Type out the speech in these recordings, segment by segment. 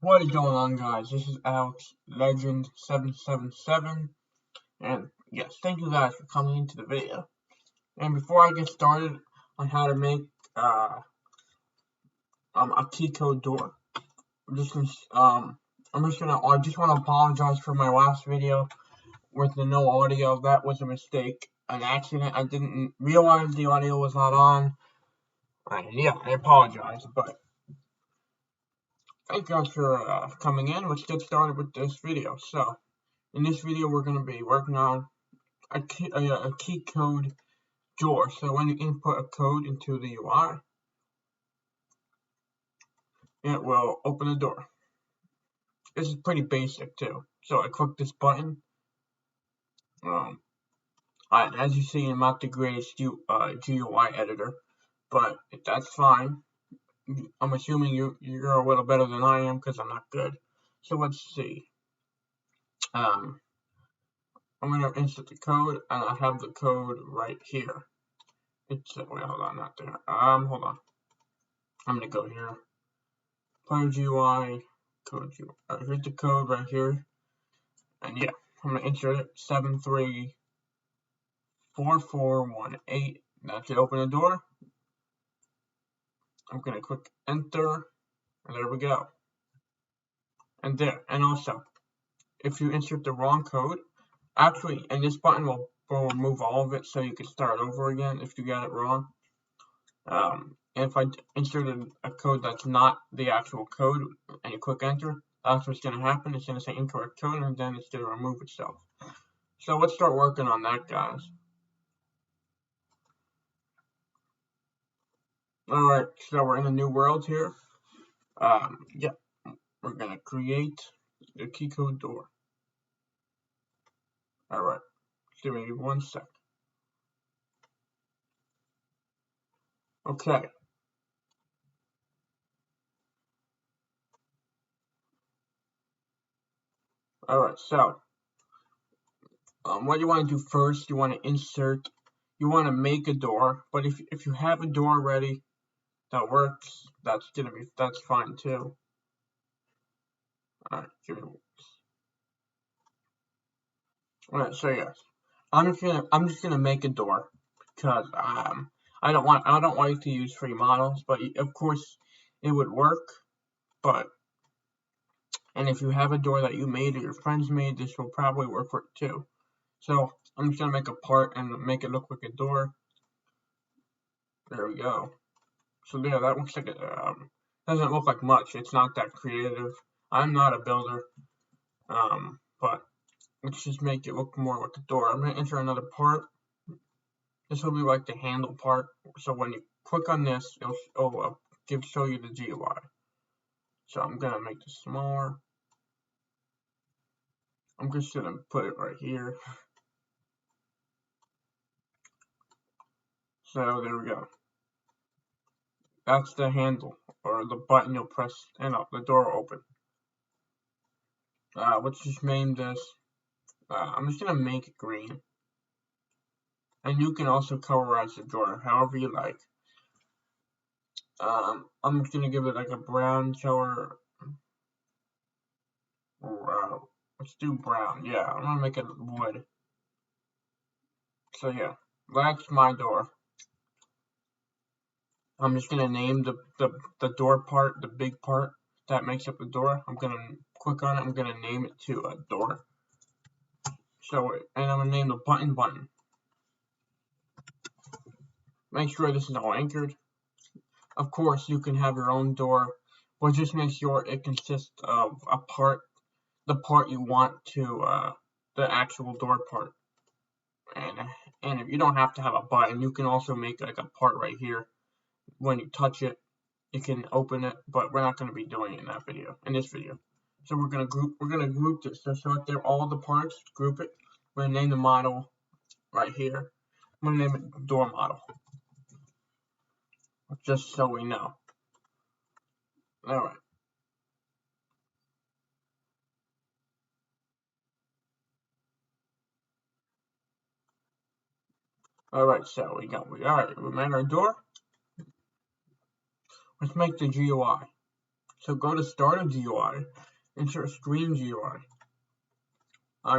What is going on, guys? This is Alex Legend 777, and yes, thank you guys for coming into the video. And before I get started on how to make a key code door, I just want to apologize for my last video with the no audio. That was a mistake, an accident. I didn't realize the audio was not on. And yeah, I apologize, but thank you guys for coming in. Let's get started with this video. So, in this video, we're going to be working on a key code door. So when you input a code into the UI, it will open the door. This is pretty basic too. So I click this button. As you see, I'm not the greatest GUI editor, but that's fine. I'm assuming you're a little better than I am because I'm not good. So let's see. I'm gonna insert the code, and I have the code right here. Wait, hold on, not there. Hold on. I'm gonna go here. Player GUI, code GUI. Here's the code right here. And yeah, I'm gonna insert it. 734418. That should open the door. I'm gonna click enter, and there we go. And there. And also, if you insert the wrong code, actually, and this button will remove all of it, so you can start over again if you got it wrong. And if I inserted a code that's not the actual code, and you click enter, that's what's going to happen. It's going to say incorrect code, and then it's going to remove itself. So let's start working on that, guys. Alright, so we're in a new world here. Yeah, we're going to create the key code door. Alright, give me 1 sec. Okay. Alright, so what you want to do first, you want to make a door, but if you have a door already that works, that's fine too. Alright, Alright, so yes, I'm just gonna make a door because I don't like to use free models, but of course it would work. And if you have a door that you made or your friends made, this will probably work for it too. So I'm just gonna make a part and make it look like a door. There we go. So there, that looks like it doesn't look like much. It's not that creative. I'm not a builder, but let's just make it look more like a door. I'm gonna enter another part. This will be like the handle part. So when you click on this, it'll show you the GUI. So I'm gonna make this smaller. I'm just gonna put it right here. So there we go. That's the handle, or the button you'll press, and the door will open. Let's just name this. I'm just gonna make it green. And you can also colorize the door however you like. I'm just gonna give it like a brown color. Let's do brown. Yeah, I'm gonna make it wood. So yeah, that's my door. I'm just gonna name the door part, the big part that makes up the door. I'm gonna click on it. I'm gonna name it to a door. So, and I'm gonna name the button. Make sure this is all anchored. Of course, you can have your own door, but just make sure it consists of the part you want to, the actual door part. And if you don't have to have a button, you can also make like a part right here. When you touch it, you can open it, but we're not going to be doing it in this video. So we're gonna group this. So select all the parts, group it. We're gonna name the model right here. I'm gonna name it door model, just so we know. All right. All right. So we made our door. Let's make the GUI. So go to Start a GUI, insert Screen GUI.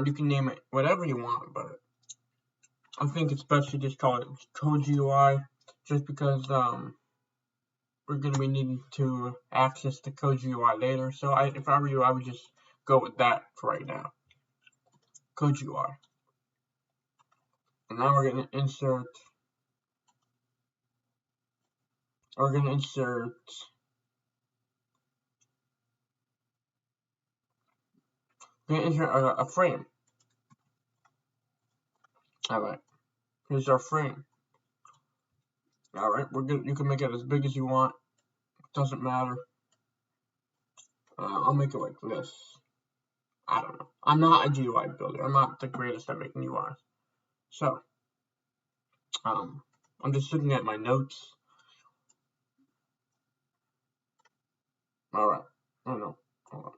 You can name it whatever you want, but I think it's best to just call it Code GUI, just because we're going to be needing to access the Code GUI later. So if I were you, I would just go with that for right now. Code GUI. And now we're going to insert a frame. Alright, here's our frame. Alright, you can make it as big as you want. Doesn't matter. I'll make it like this. I don't know. I'm not a GUI builder. I'm not the greatest at making UIs. So, I'm just looking at my notes. Alright. Oh no. Hold on.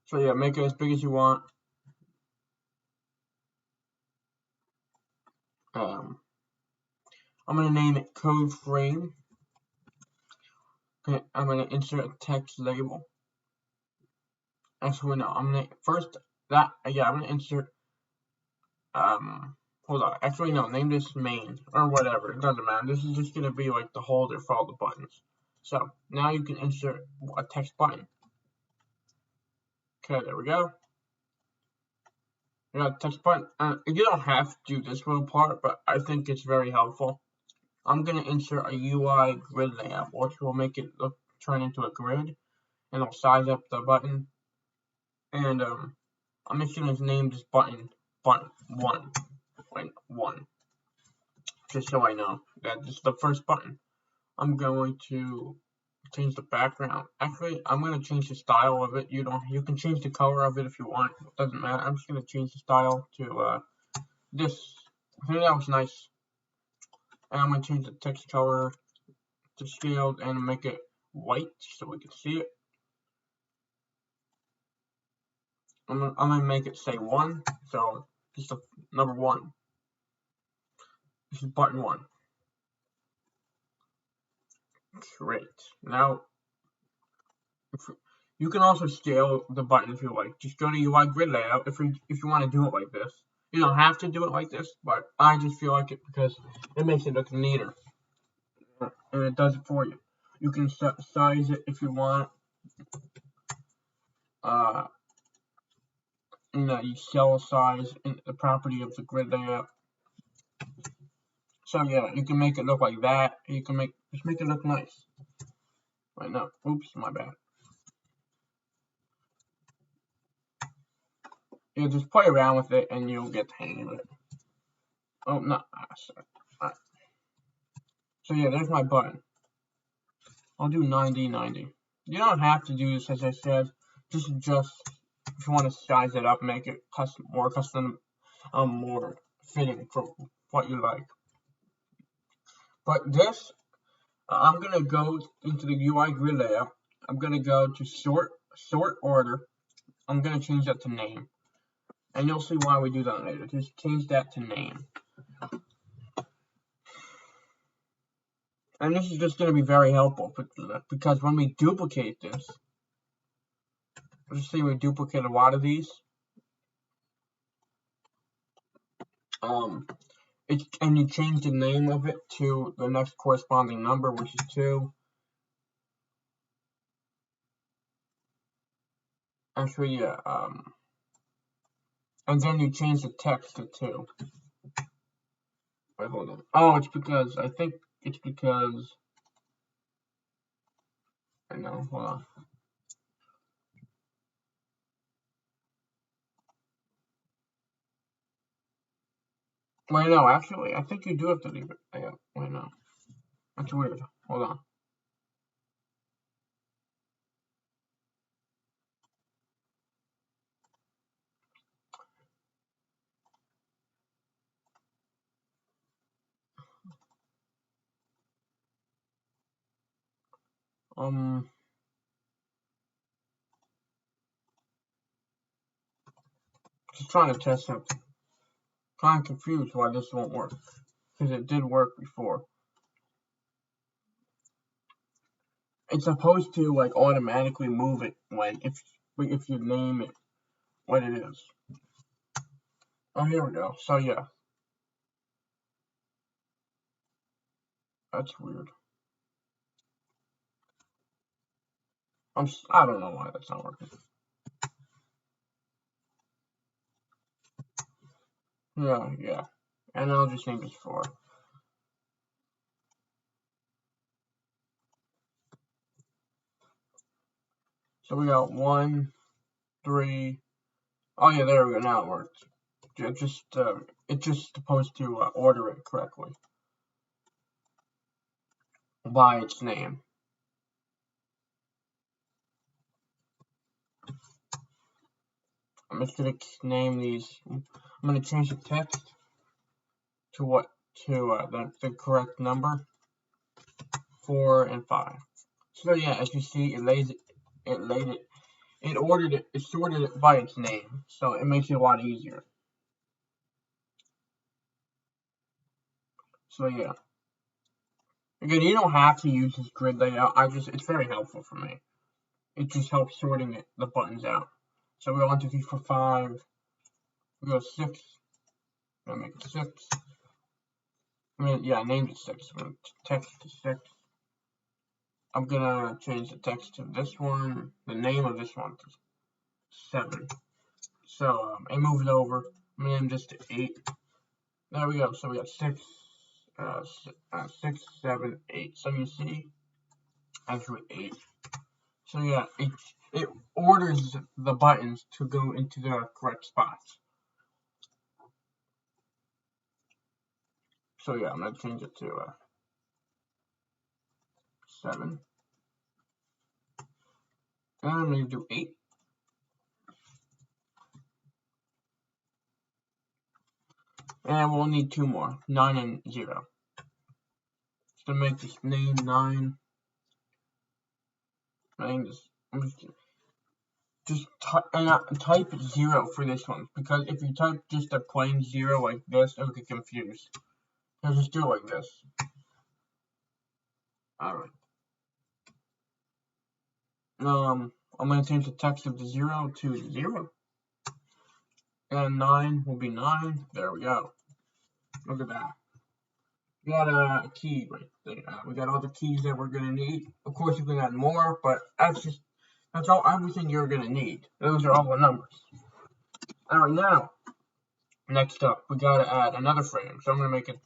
So yeah, make it as big as you want. I'm gonna name it code frame. Okay, I'm gonna insert a text label. Actually, no, I'm gonna insert hold on. Actually, no, name this main or whatever. It doesn't matter. This is just gonna be like the holder for all the buttons. So now you can insert a text button. Okay, there we go. You got a text button. You don't have to do this little part, but I think it's very helpful. I'm gonna insert a UI grid layout, which will make it turn into a grid, and I'll size up the button. And I'm just gonna name this button 1, just so I know that this is the first button. I'm going to change the background. Actually, I'm gonna change the style of it. You can change the color of it if you want. It doesn't matter. I'm just gonna change the style to this. I think that was nice. And I'm gonna change the text color to scaled and make it white so we can see it. I'm gonna make it say 1. So just the number 1. This is button 1. Great. Now, you can also scale the button if you like. Just go to UI grid layout if you want to do it like this. You don't have to do it like this, but I just feel like it because it makes it look neater, and it does it for you. You can size it if you want. You cell size in the property of the grid layout. So yeah, you can make it look like that. You can just make it look nice. Right now, oops, my bad. Yeah, just play around with it and you'll get the hang of it. Oh, no, sorry. Alright. So yeah, there's my button. I'll do 90. You don't have to do this, as I said. Just adjust if you want to size it up, make it more custom, more fitting for what you like. But this, I'm gonna go into the UI grid layout. I'm gonna go to sort order. I'm gonna change that to name, and you'll see why we do that later. Just change that to name. And this is just going to be very helpful because when we duplicate this, let's say we duplicate a lot of these, and you change the name of it to the next corresponding number, which is 2. Actually, yeah, and then you change the text to 2. Wait, hold on. Oh, I think it's because, I know, hold on. Wait, no, actually, I think you do have to leave it. Yeah, wait, no. That's weird. Hold on. Just trying to test something. Kind of confused why this won't work, because it did work before. it's supposed to like automatically move it when if you name it what it is. Oh, here we go. So yeah, that's weird. I don't know why that's not working. Yeah, and I'll just name this 4. So we got 1, 3. Oh yeah, there we go. Now it works. It's just supposed to order it correctly by its name. I'm just gonna name these. I'm gonna change the text to the correct number, 4 and 5. So yeah, as you see, it sorted it by its name, so it makes it a lot easier. So yeah, again, you don't have to use this grid layout. It's very helpful for me. It just helps sorting the buttons out. So we go 1, 2, 3, 4, 5. We go 6. I'm gonna make it 6. I named it 6. I'm gonna text to 6. I'm gonna change the text to this one. The name of this one to 7. So it moved over. I'm gonna name this to 8. There we go. So we got 6, 6, 7, 8. So you see, actually 8. So yeah, it orders the buttons to go into the correct spots. So yeah, I'm gonna change it to 7, and I'm gonna do 8. And we'll need 2 more, 9 and 0. So make this name 9. Just type 0 for this one, because if you type just a plain 0 like this, it'll get confused. So just do it like this. Alright. I'm going to change the text of the 0 to 0. And 9 will be 9. There we go. Look at that. We got a key right there. We got all the keys that we're going to need. Of course, you can add more, but that's everything you're going to need. Those are all the numbers. Alright, now, next up, we got to add another frame. So I'm going to make a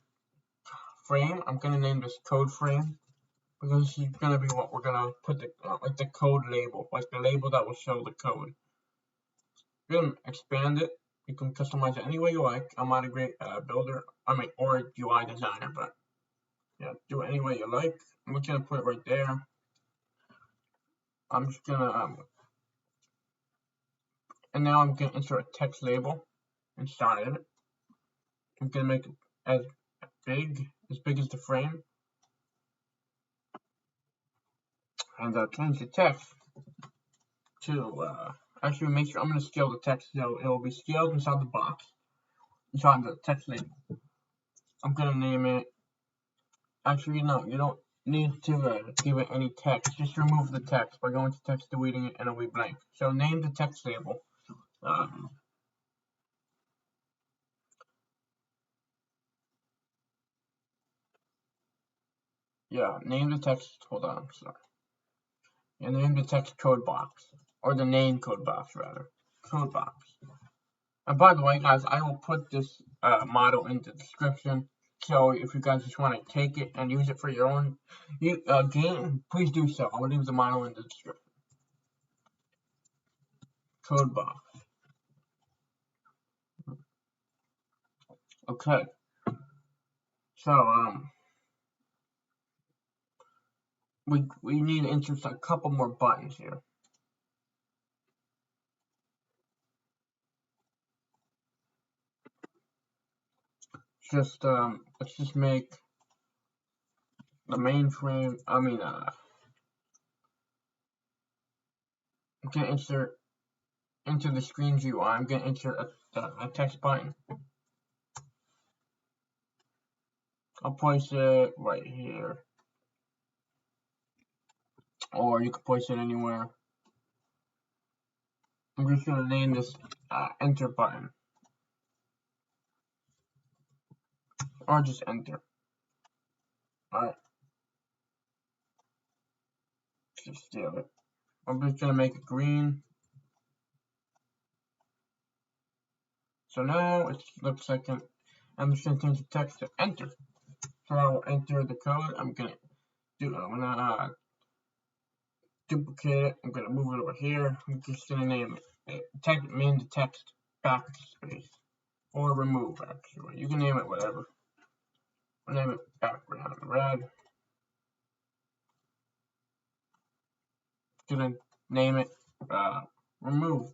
frame. I'm going to name this code frame, because this is going to be what we're going to put the code label, like the label that will show the code. We're going to expand it. You can customize it any way you like. I'm not a great builder, or UI designer, but yeah, do it any way you like. I'm just going to put it right there. I'm just going to, and now I'm going to insert a text label inside of it. I'm going to make it as big as the frame. And change the text to, actually make sure I'm going to scale the text so it will be scaled inside the box, inside the text label. I'm going to name it, actually no, you don't need to give it any text. Just remove the text by going to text, deleting it, and it'll be blank. So name the text label. Name the text, hold on, sorry. And name the text code box, or the name code box rather, code box. And by the way, guys, I will put this model in the description. So if you guys just want to take it and use it for your own game, please do so. I will leave the model in the description. Code box. Okay. So we need to insert a couple more buttons here. Let's just make the main frame. I'm gonna insert into the screen view. I'm gonna insert a text button. I'll place it right here. or you can place it anywhere. I'm just going to name this enter button, or just enter. Alright, just steal it. I'm just going to make it green. So now it looks like I'm just going to change the text to enter. So I will enter the code. I'm going to duplicate it. I'm going to move it over here. I'm just going to name it. Name the text backspace. Or remove, actually. You can name it whatever. I'll name it background red. Gonna name it remove.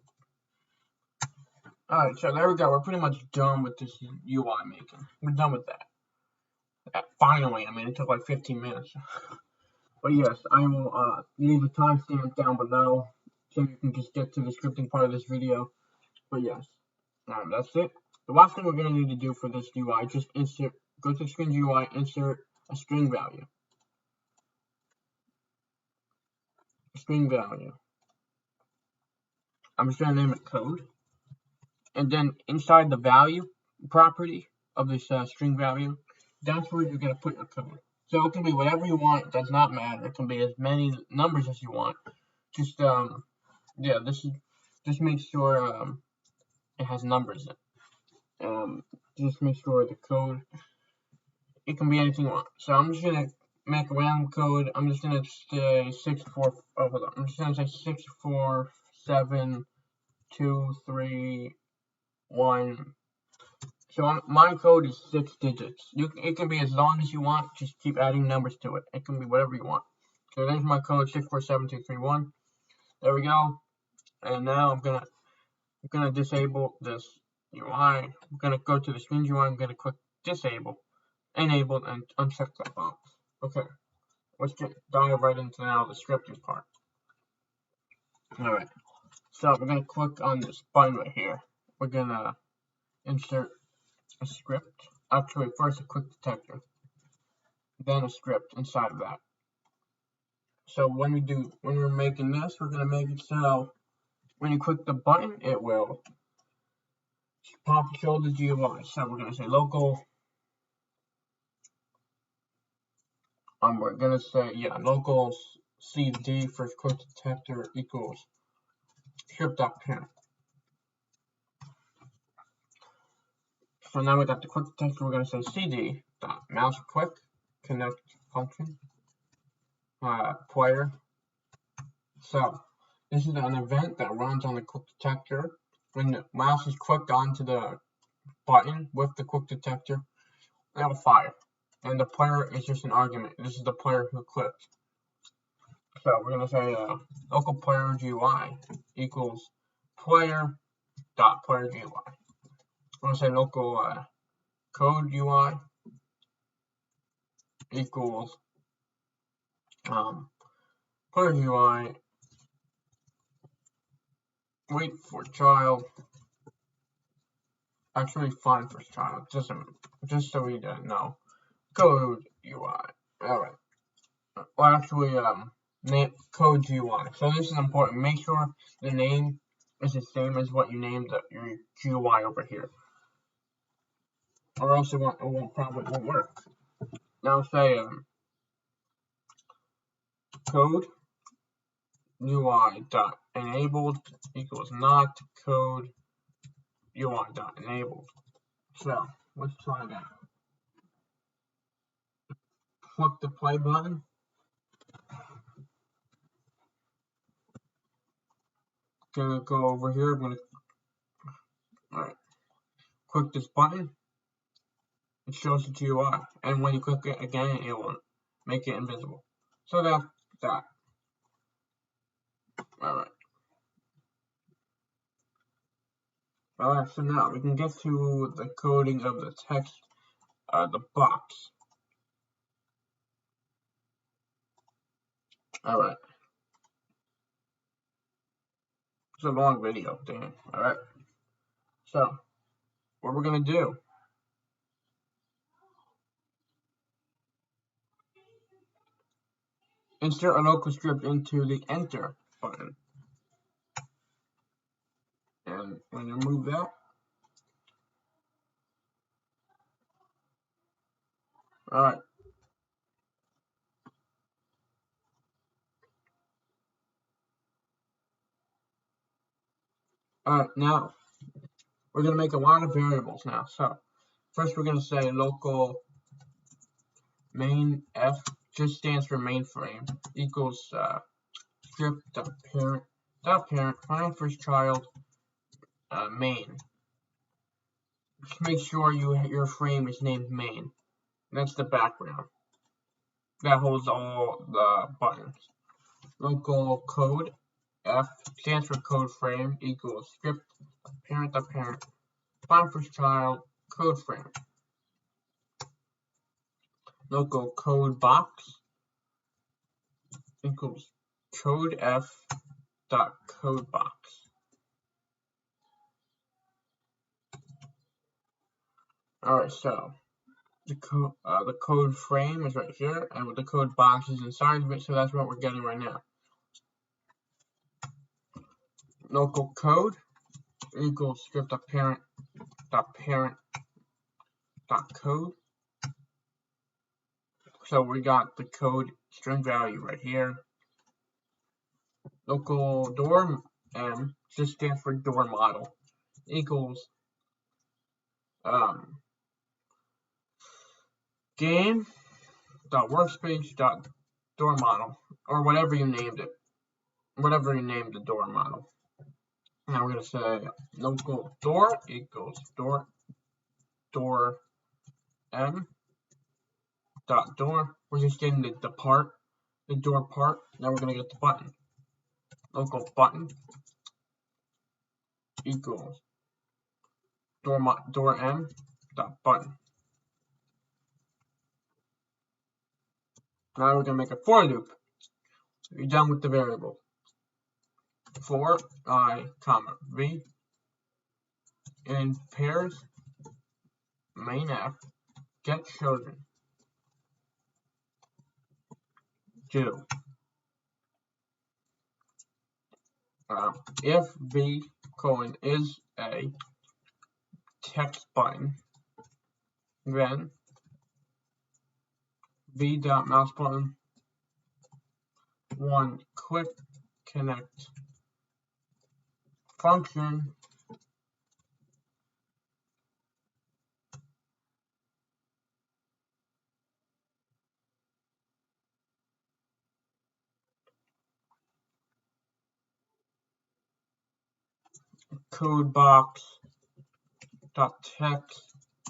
Alright, so there we go. We're pretty much done with this UI making. We're done with that. Finally, I mean, it took like 15 minutes. But yes, I will leave a timestamp down below so you can just get to the scripting part of this video. But yes, that's it. The last thing we're going to need to do for this UI, just go to Screen UI, insert a string value. String value. I'm just going to name it code. And then inside the value property of this string value, that's where you're going to put your code. So it can be whatever you want. It does not matter. It can be as many numbers as you want. Just, yeah, just make sure it has numbers in it. Just make sure the code, it can be anything you want. So I'm just going to make a random code. I'm just going to say 64, oh, hold on. I'm just going to say 64, 7, 2, 3, 1. So my code is 6 digits. It can be as long as you want. Just keep adding numbers to it. It can be whatever you want. So there's my code 647231. There we go. And now I'm gonna disable this UI. I'm gonna go to the screen UI. I'm gonna click disable, enable, and uncheck that box. Okay. Let's dive right into now the scripting part. All right. So we're gonna click on this button right here. We're gonna insert a script. Actually, first a quick detector, then a script inside of that. So when we're making this, we're gonna make it so when you click the button, it will show the GUI. So we're gonna say local. We're gonna say local cd first quick detector equals script.parent. So now we got the quick detector. We're gonna say cd dot mouse quick connect function player. So this is an event that runs on the quick detector. When the mouse is clicked onto the button with the quick detector, it will fire. And the player is just an argument. This is the player who clicked. So we're going to say local player GUI equals player dot player GUI. We're going to say local code UI equals player UI wait for child. Actually, find for child. Just so we don't know. Code UI. Alright. Well, actually, name code UI. So this is important. Make sure the name is the same as what you named your GUI over here, or else it probably won't work. Now say code UI dot enabled equals not code UI dot enabled. So let's try that. Click the play button. Gonna go over here. Alright. Click this button. It shows the GUI, and when you click it again, it will make it invisible. So that's that. Alright. Alright, so now we can get to the coding of the text, the box. Alright. It's a long video, damn. Alright. So, what we're gonna do. insert a local script into the enter button. And when you move that, alright. Alright, now we're going to make a lot of variables now. So first we're going to say local main f just stands for mainframe equals script.parent find first child main. Just make sure your frame is named main. That's the background. That holds all the buttons. Local code f stands for code frame equals script.parent find first child code frame. Local code box equals code f dot code box. Alright, so the code frame is right here, and the code box is inside of it, so that's what we're getting right now. Local code equals script.parent dot code. So we got the code string value right here. Local door just stands for door model equals game dot workspace dot door model, or whatever you named it, whatever you named the door model. Now we're going to say local door equals door m dot door. We're just getting the door part. Now we're going to get the button. Local button equals door m dot button. Now we're going to make a for loop. You're done with the variable. For I, comma, v in pairs main f get children do if v colon is a text button, then v dot mouse button one quick connect function code box dot text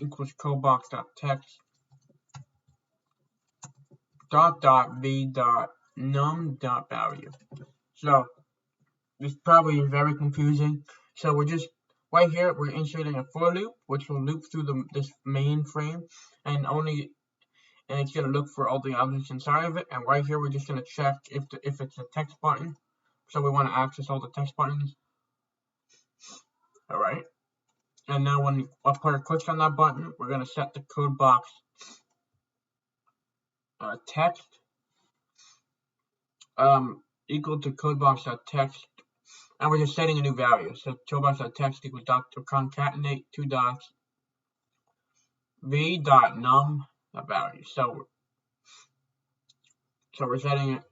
equals code box dot text dot v dot num dot value. So this probably is very confusing. So we're just right here we're inserting a for loop which will loop through this main frame and it's going to look for all the objects inside of it, and right here we're just going to check if it's a text button. So we want to access all the text buttons. Alright. And now when a player clicks on that button, we're going to set the code box text equal to codebox.text, and we're just setting a new value. So codebox.text equals to concatenate two dots v dot num value. So we're setting it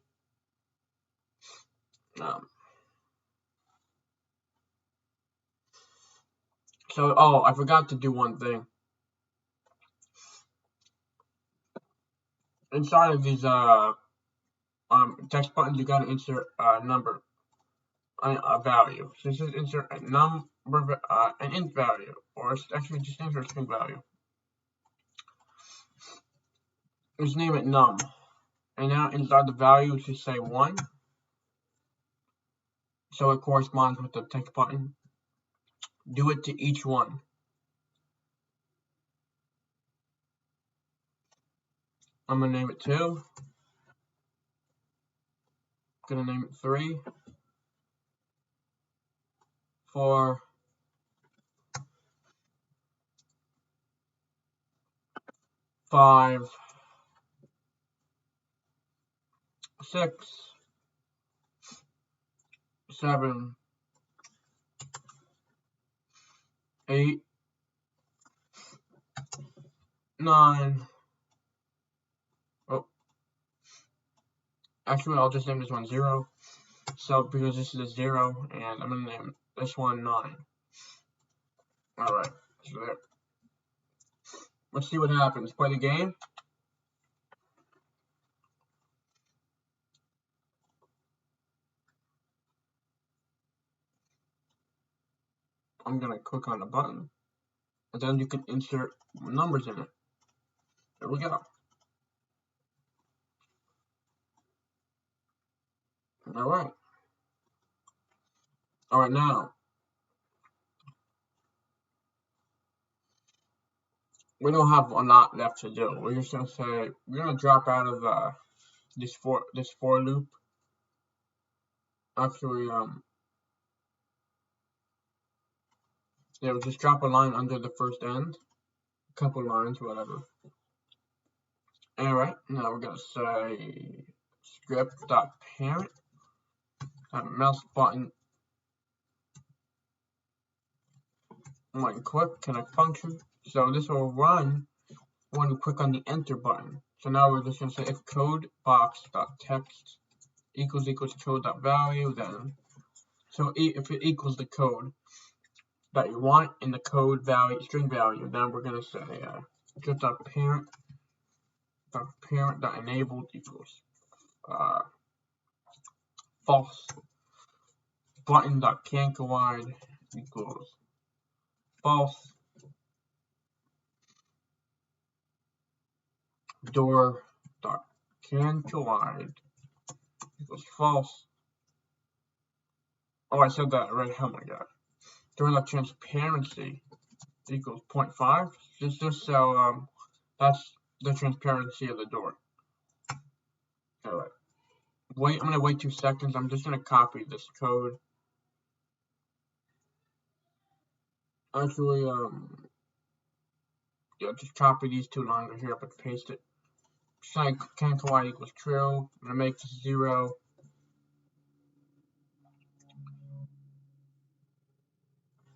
I forgot to do one thing. Inside of these text buttons, you gotta insert a number, a value. So just insert a number, an int value, or actually just insert a string value. Let's name it num, and now inside the value, just say 1, so it corresponds with the text button. Do it to each one. I'm gonna name it 2. Gonna name it 3, 4, 5, 6, 7, 8, 9. Oh, actually, I'll just name this one 0. So, because this is a 0, and I'm going to name this one 9. Alright, so there. Let's see what happens. Play the game. I'm going to click on the button, and then you can insert numbers in it. There we go. Alright. Alright, now, we don't have a lot left to do. We're just going to say, we're going to drop out of this for loop. Actually, yeah, we'll just drop a line under the first end. A couple lines, whatever. Alright, now we're going to say script.parent, mouse button, right click, connect function. So this will run when you click on the enter button. So now we're just going to say if code box.text equals code.value, then so if it equals the code that you want in the code value, string value, then we're going to say script.parent.enabled equals false, button.canCollide equals false, door.canCollide equals false. Oh, I said that right. Oh my god. Door.transparency equals 0.5. Just so that's the transparency of the door. Alright. Wait, I'm gonna wait 2 seconds. I'm just gonna copy this code. Actually, yeah, just copy these 2 lines right here up and paste it. Say canCollide equals true. I'm gonna make this 0.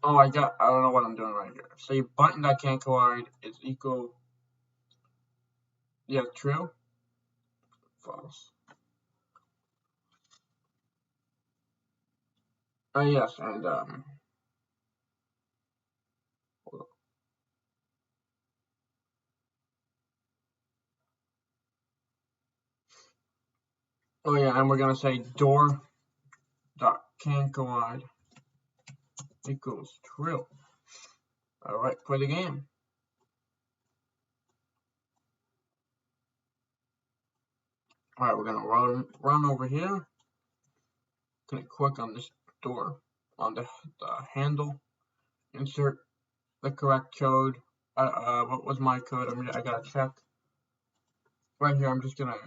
Oh, I don't know what I'm doing right here. Say button.canCollide is equal, yeah, true, false. Oh yes, and oh yeah, and we're gonna say door.canCollide equals true. Alright, play the game. Alright, we're gonna run over here. Gonna click on this door on the handle. Insert the correct code. What was my code? I gotta check. Right here, I'm just gonna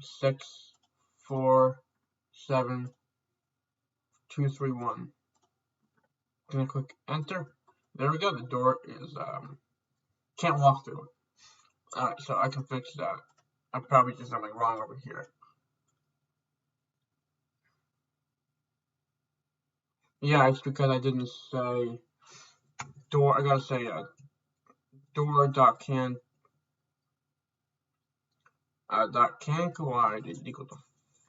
6, 4, 7, 2, 3, 1. Gonna click enter. There we go. The door is can't walk through it. Alright, so I can fix that. I probably did something wrong over here. Yeah, it's because I didn't say door. I gotta say door.canCollide is equal to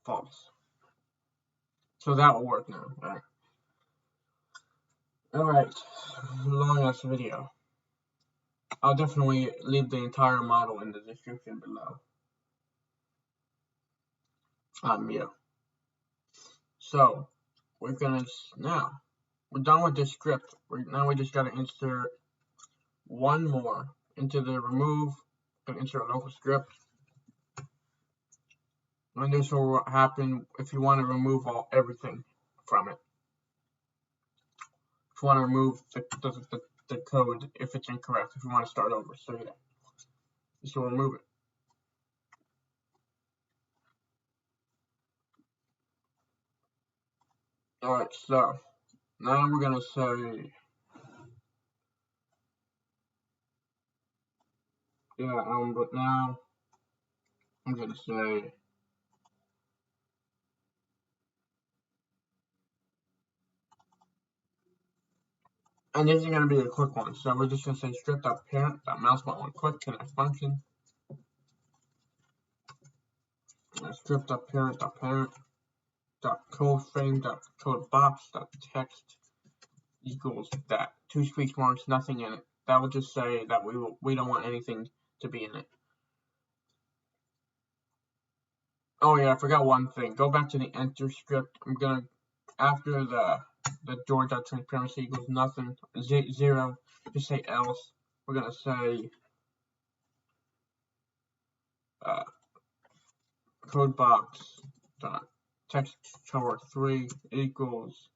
false. So that will work now. Alright, long ass video. I'll definitely leave the entire model in the description below. Yeah. So we're gonna now we're done with this script. Now we just gotta insert one more into the remove. Gonna insert a local script. And this will happen if you want to remove everything from it. If you want to remove the code if it's incorrect, if you want to start over. So yeah, this will remove it. Alright, so now we're gonna say yeah, but now I'm gonna say And this is going to be a quick one. So we're just going to say strip.parent.mouse.onClick connect function. Strip.parent.parent.codeframe.codebox.text equals that. 2 speech marks, nothing in it. That would just say that we don't want anything to be in it. Oh yeah, I forgot one thing. Go back to the enter script. I'm gonna, after the door.transparency equals nothing, 0, just say else. We're gonna say codebox.text cover3 equals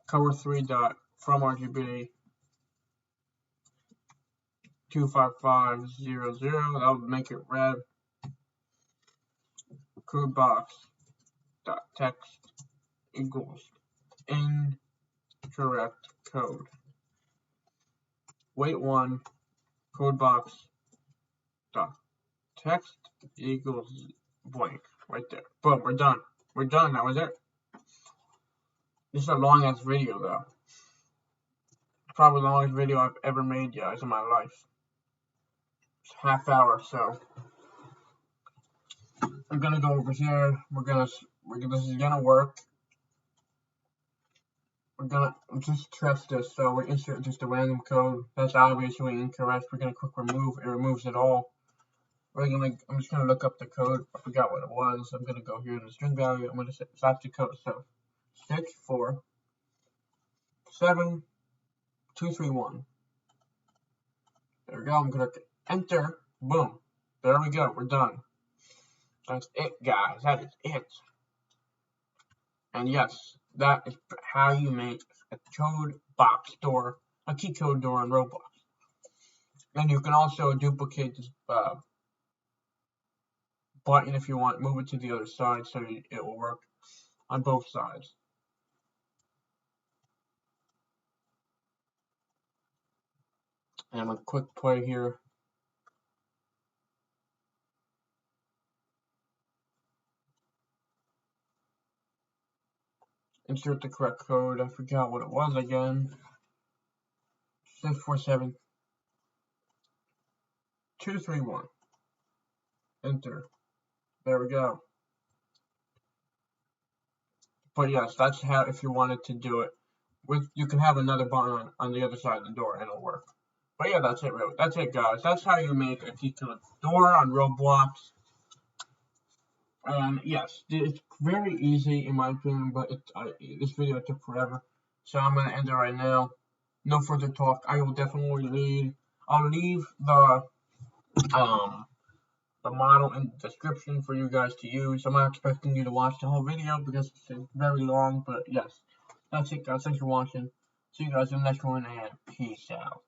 cover3 dot from RGB 25500. That would make it red. Codebox.text equals incorrect code. Wait 1. Codebox.text equals blank. Right there. Boom, we're done. We're done. That was it. This is a long ass video though. Probably the longest video I've ever made, guys, in my life. It's half hour, so I'm gonna go over here. This is gonna work. We're gonna just test this. So we insert just a random code. That's obviously incorrect. We're gonna click remove. It removes it all. I'm just gonna look up the code. I forgot what it was. I'm gonna go here in the string value. I'm gonna say that's the code. So 6472231. There we go. I'm gonna enter. Boom. There we go. We're done. That's it, guys. That is it. And yes, that is how you make a code box door, a key code door on Roblox. And you can also duplicate this button if you want. Move it to the other side so it will work on both sides. And I'm gonna quick play here. Insert the correct code. I forgot what it was again. 6472231. Enter. There we go. But yes, that's how, if you wanted to do it. You can have another button on the other side of the door and it'll work. But yeah, that's it, really. That's it, guys. That's how you make a key code door on Roblox. And yes, it's very easy in my opinion, but this video took forever. So I'm gonna end it right now. No further talk. I will definitely I'll leave the model in the description for you guys to use. I'm not expecting you to watch the whole video because it's very long, but yes, that's it, guys. Thanks for watching. See you guys in the next one, and peace out.